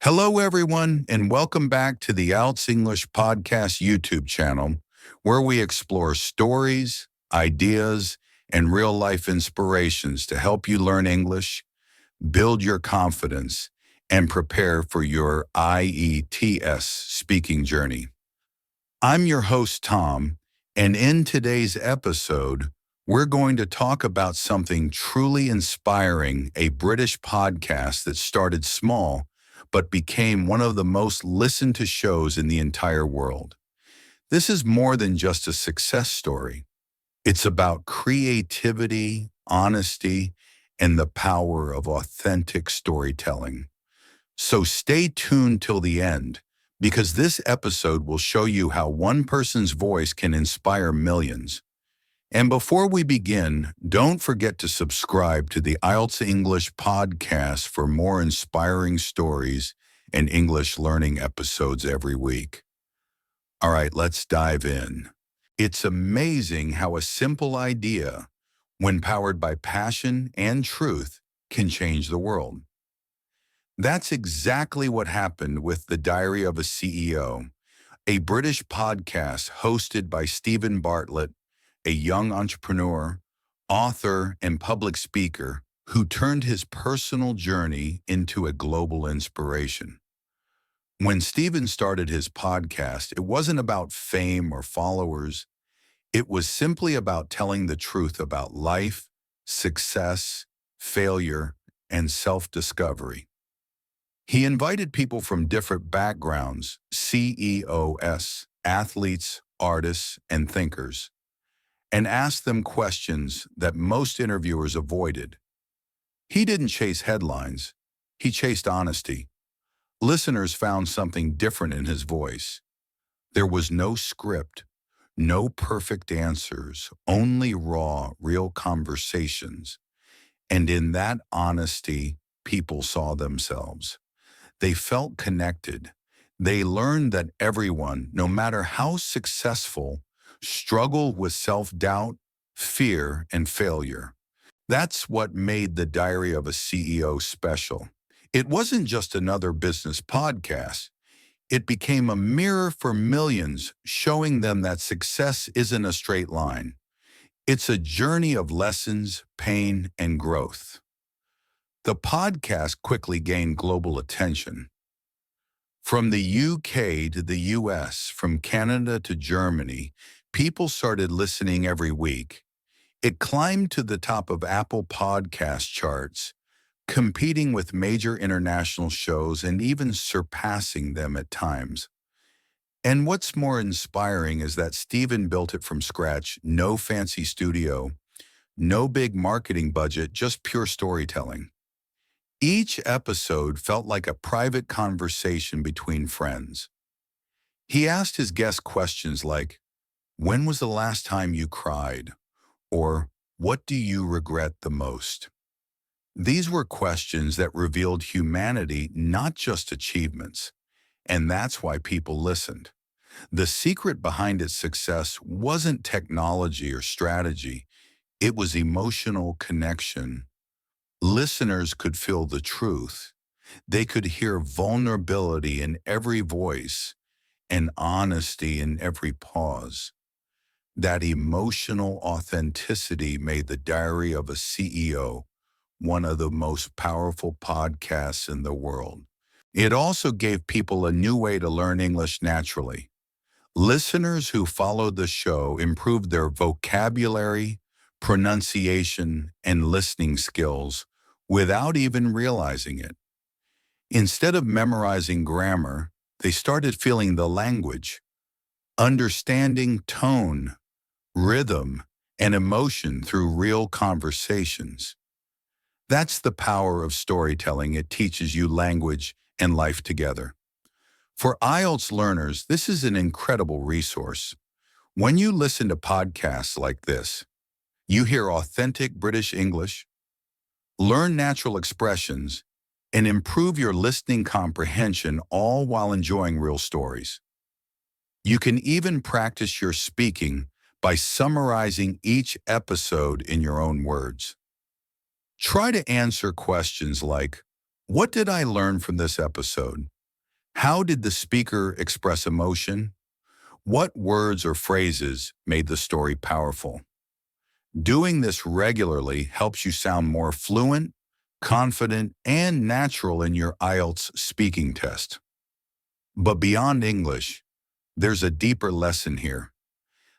Hello, everyone, and welcome back to the IELTS English podcast YouTube channel, where we explore stories, ideas, and real-life inspirations to help you learn English, build your confidence, and prepare for your IELTS speaking journey. I'm your host, Tom, and in today's episode, we're going to talk about something truly inspiring, a British podcast that started small but became one of the most listened to shows in the entire world. This is more than just a success story. It's about creativity, honesty, and the power of authentic storytelling. So stay tuned till the end, because this episode will show you how one person's voice can inspire millions. And before we begin, don't forget to subscribe to the IELTS English podcast for more inspiring stories and English learning episodes every week. All right, let's dive in. It's amazing how a simple idea, when powered by passion and truth, can change the world. That's exactly what happened with The Diary of a CEO, a British podcast hosted by Stephen Bartlett, a young entrepreneur, author, and public speaker who turned his personal journey into a global inspiration. When Stephen started his podcast, it wasn't about fame or followers. It was simply about telling the truth about life, success, failure, and self-discovery. He invited people from different backgrounds, CEOs, athletes, artists, and thinkers, and asked them questions that most interviewers avoided. He didn't chase headlines. He chased honesty. Listeners found something different in his voice. There was no script, no perfect answers, only raw, real conversations. And in that honesty, people saw themselves. They felt connected. They learned that everyone, no matter how successful, struggle with self-doubt, fear, and failure. That's what made The Diary of a CEO special. It wasn't just another business podcast. It became a mirror for millions, showing them that success isn't a straight line. It's a journey of lessons, pain, and growth. The podcast quickly gained global attention. From the UK to the US, from Canada to Germany, people started listening every week. It climbed to the top of Apple Podcast charts, competing with major international shows and even surpassing them at times. And what's more inspiring is that Stephen built it from scratch, no fancy studio, no big marketing budget, just pure storytelling. Each episode felt like a private conversation between friends. He asked his guests questions like, "When was the last time you cried?" Or, "What do you regret the most?" These were questions that revealed humanity, not just achievements. And that's why people listened. The secret behind its success wasn't technology or strategy. It was emotional connection. Listeners could feel the truth. They could hear vulnerability in every voice and honesty in every pause. That emotional authenticity made The Diary of a CEO one of the most powerful podcasts in the world. It also gave people a new way to learn English naturally. Listeners who followed the show improved their vocabulary, pronunciation, and listening skills without even realizing it. Instead of memorizing grammar, they started feeling the language, understanding tone, rhythm, and emotion through real conversations. That's the power of storytelling. It teaches you language and life together. For IELTS learners, this is an incredible resource. When you listen to podcasts like this, you hear authentic British English, learn natural expressions, and improve your listening comprehension, all while enjoying real stories. You can even practice your speaking by summarizing each episode in your own words. Try to answer questions like, "What did I learn from this episode?" How did the speaker express emotion? What words or phrases made the story powerful? Doing this regularly helps you sound more fluent, confident, and natural in your IELTS speaking test. But beyond English, there's a deeper lesson here.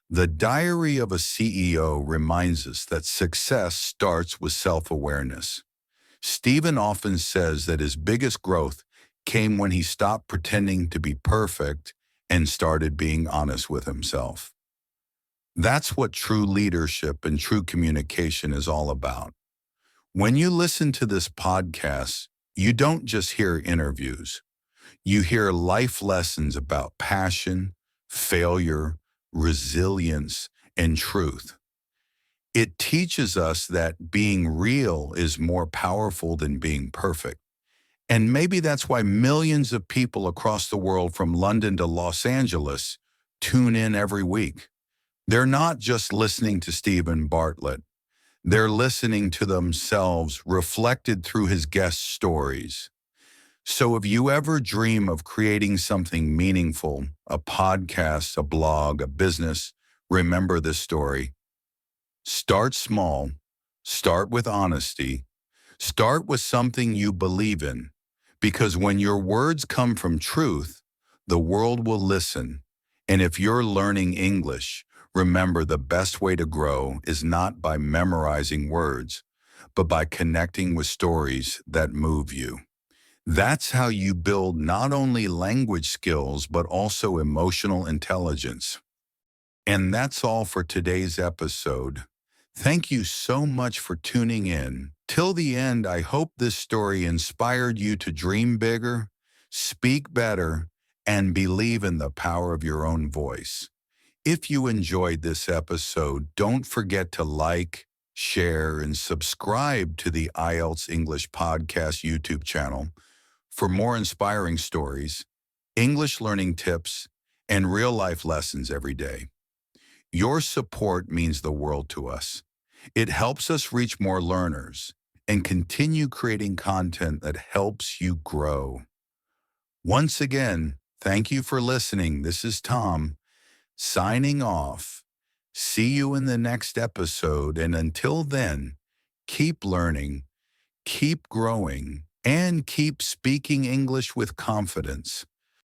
The Diary of a CEO reminds us that success starts with self-awareness. Stephen often says that his biggest growth came when he stopped pretending to be perfect and started being honest with himself. That's what true leadership and true communication is all about. When you listen to this podcast, you don't just hear interviews. You hear life lessons about passion, failure, resilience, and truth. It teaches us that being real is more powerful than being perfect. And maybe that's why millions of people across the world from London to Los Angeles tune in every week. They're not just listening to Stephen Bartlett. They're listening to themselves reflected through his guest stories. So if you ever dream of creating something meaningful, a podcast, a blog, a business, remember this story. Start small, start with honesty, start with something you believe in, because when your words come from truth, the world will listen. And if you're learning English, remember the best way to grow is not by memorizing words, but by connecting with stories that move you. That's how you build not only language skills, but also emotional intelligence. And that's all for today's episode. Thank you so much for tuning in. Till the end, I hope this story inspired you to dream bigger, speak better, and believe in the power of your own voice. If you enjoyed this episode, don't forget to like, share, and subscribe to the IELTS English Podcast YouTube channel for more inspiring stories, English learning tips, and real-life lessons every day. Your support means the world to us. It helps us reach more learners and continue creating content that helps you grow. Once again, thank you for listening. This is Tom, signing off. See you in the next episode, and until then, keep learning, keep growing, and keep speaking English with confidence.